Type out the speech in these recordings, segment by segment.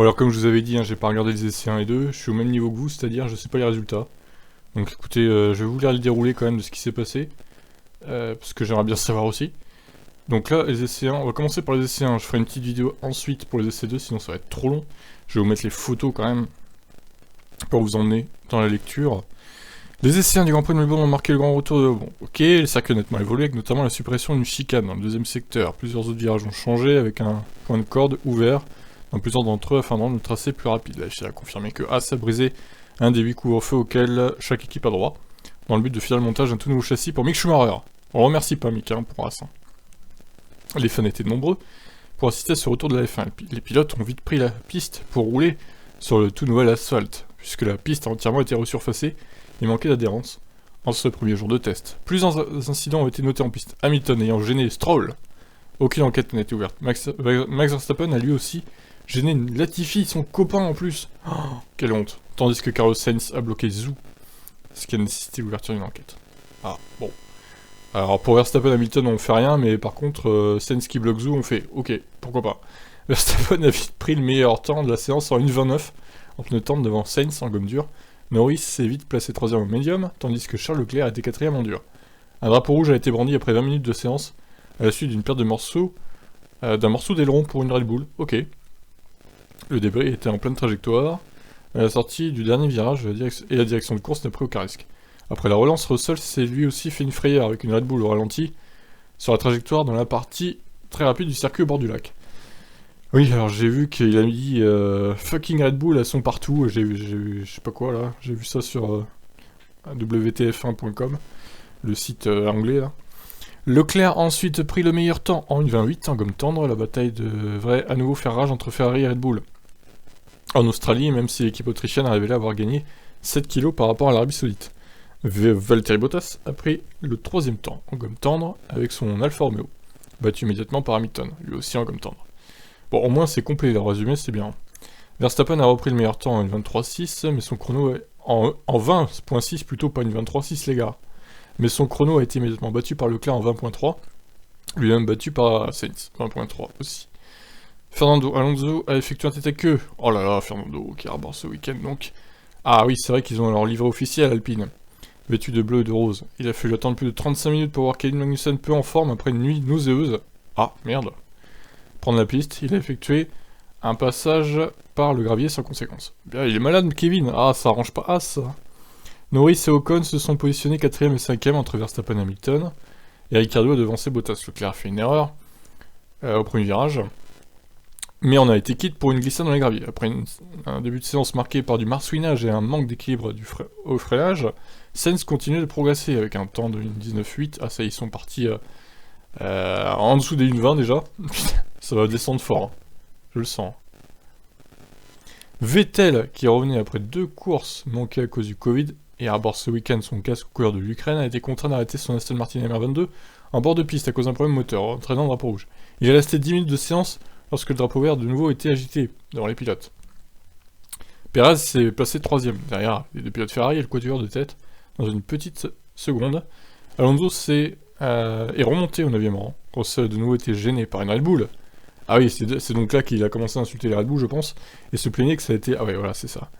Bon alors comme je vous avais dit, hein, j'ai pas regardé les essais 1 et 2, je suis au même niveau que vous, c'est-à-dire je sais pas les résultats. Donc écoutez, je vais vous lire le déroulé quand même de ce qui s'est passé, parce que j'aimerais bien savoir aussi. Donc là, les essais 1, on va commencer par les essais 1, je ferai une petite vidéo ensuite pour les essais 2, sinon ça va être trop long. Je vais vous mettre les photos quand même, pour vous emmener dans la lecture. Les essais 1 du Grand Prix de Melbourne ont marqué le grand retour de... Bon, ok, le circuit a nettement évolué, avec notamment la suppression d'une chicane dans le deuxième secteur. Plusieurs autres virages ont changé, avec un point de corde ouvert dans plusieurs d'entre eux afin de rendre le tracé plus rapide. La FIA a confirmé que Haas a brisé un des 8 couvre-feux auxquels chaque équipe a droit, dans le but de finir le montage d'un tout nouveau châssis pour Mick Schumacher. On remercie pas Mick pour Haas. Les fans étaient nombreux pour assister à ce retour de la F1. Les pilotes ont vite pris la piste pour rouler sur le tout nouvel asphalte, puisque la piste a entièrement été resurfacée et manquait d'adhérence en ce premier jour de test. Plusieurs incidents ont été notés en piste, Hamilton ayant gêné Stroll. Aucune enquête n'a été ouverte. Max Verstappen a lui aussi gêné Latifi, son copain en plus. Oh, quelle honte. Tandis que Carlos Sainz a bloqué Zhou, ce qui a nécessité l'ouverture d'une enquête. Ah, bon. Alors pour Verstappen et Hamilton on fait rien, mais par contre Sainz qui bloque Zhou on fait ok, pourquoi pas. Verstappen a vite pris le meilleur temps de la séance en 1,29 en pneu tendre devant Sainz en gomme dure. Norris s'est vite placé 3ème au médium, tandis que Charles Leclerc était 4ème en dur. Un drapeau rouge a été brandi après 20 minutes de séance, à la suite d'une perte de morceaux, d'un morceau d'aileron pour une Red Bull. Ok. Le débris était en pleine trajectoire. À la sortie du dernier virage, la direction de course n'a pris aucun risque. Après la relance, Russell s'est lui aussi fait une frayeur avec une Red Bull au ralenti sur la trajectoire dans la partie très rapide du circuit au bord du lac. Oui, alors j'ai vu qu'il a mis fucking Red Bull à son partout, j'ai vu, je sais pas quoi là, j'ai vu ça sur WTF1.com, le site anglais là. Leclerc a ensuite pris le meilleur temps en 1,28 en gomme tendre, la bataille devrait à nouveau faire rage entre Ferrari et Red Bull. En Australie, même si l'équipe autrichienne a révélé avoir gagné 7 kg par rapport à l'Arabie Saoudite. Valtteri Bottas a pris le 3ème temps en gomme tendre avec son Alfa Romeo, battu immédiatement par Hamilton, lui aussi en gomme tendre. Bon, au moins c'est complet, le résumé c'est bien. Verstappen a repris le meilleur temps en 23.6, mais son chrono est en 20.6 plutôt, pas une 23.6 les gars. Mais son chrono a été immédiatement battu par Leclerc en 20.3, lui-même battu par Sainz, 20.3 aussi. Fernando Alonso a effectué un tête à queue. Oh là là, Fernando qui arbore ce week-end donc. Ah oui, c'est vrai qu'ils ont leur livret officiel Alpine, vêtu de bleu et de rose. Il a fallu attendre plus de 35 minutes pour voir Kevin Magnussen peu en forme après une nuit nauséeuse. Ah, merde. Prendre la piste, il a effectué un passage par le gravier sans conséquence. Bien, il est malade Kevin. Ah, ça arrange pas As ça. Norris et Ocon se sont positionnés 4ème et 5ème entre Verstappen et Hamilton, et Ricciardo a devancé Bottas. Leclerc a fait une erreur au premier virage, mais on a été quitte pour une glissade dans les graviers. Après un début de séance marqué par du marsouinage et un manque d'équilibre au freinage, Sainz continue de progresser avec un temps de 1,19,8. Ah ça, ils sont partis en dessous des 1,20 déjà. Ça va descendre fort, hein. Je le sens. Vettel, qui revenait après 2 courses manquées à cause du Covid, et arbore ce week-end son casque aux couleurs de l'Ukraine, a été contraint d'arrêter son Aston Martin MR22 en bord de piste à cause d'un problème moteur, entraînant le drapeau rouge. Il est resté 10 minutes de séance lorsque le drapeau vert de nouveau était agité devant les pilotes. Perez s'est placé 3ème, derrière les 2 pilotes Ferrari et le quatuor de tête, dans une petite seconde. Alonso est remonté au 9ème rang. Russell a de nouveau été gêné par une Red Bull. Ah oui, c'est donc là qu'il a commencé à insulter les Red Bull, je pense, et se plaignait que ça a été... Ah ouais, voilà, c'est ça.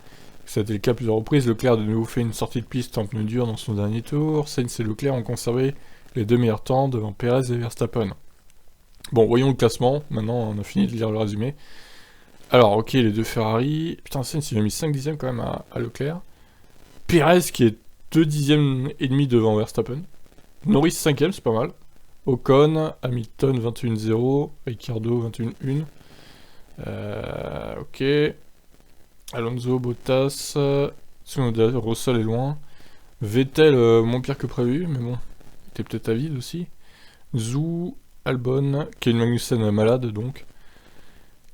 Ça a été le cas à plusieurs reprises. Leclerc a de nouveau fait une sortie de piste en pneu dur dans son dernier tour. Sainz et Leclerc ont conservé les 2 meilleurs temps devant Perez et Verstappen. Bon, voyons le classement. Maintenant, on a fini de lire le résumé. Alors, ok, les 2 Ferrari. Putain, Sainz, il a mis 5 dixièmes quand même à Leclerc. Perez qui est 2 dixièmes et demi devant Verstappen. Norris 5ème, c'est pas mal. Ocon, Hamilton 21-0, Ricciardo 21-1. Ok. Alonso, Bottas, Tsunoda, Russell est loin. Vettel, moins pire que prévu, mais bon, il était peut-être à vide aussi. Zhou, Albon, Kevin Magnussen malade donc.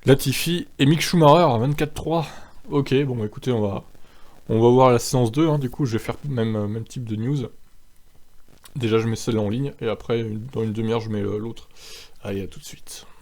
Latifi et Mick Schumacher à 24-3. Ok, bon bah écoutez, on va voir la séance 2, hein, du coup je vais faire même type de news. Déjà je mets celle-là en ligne, et après dans une demi-heure je mets l'autre. Allez, à tout de suite.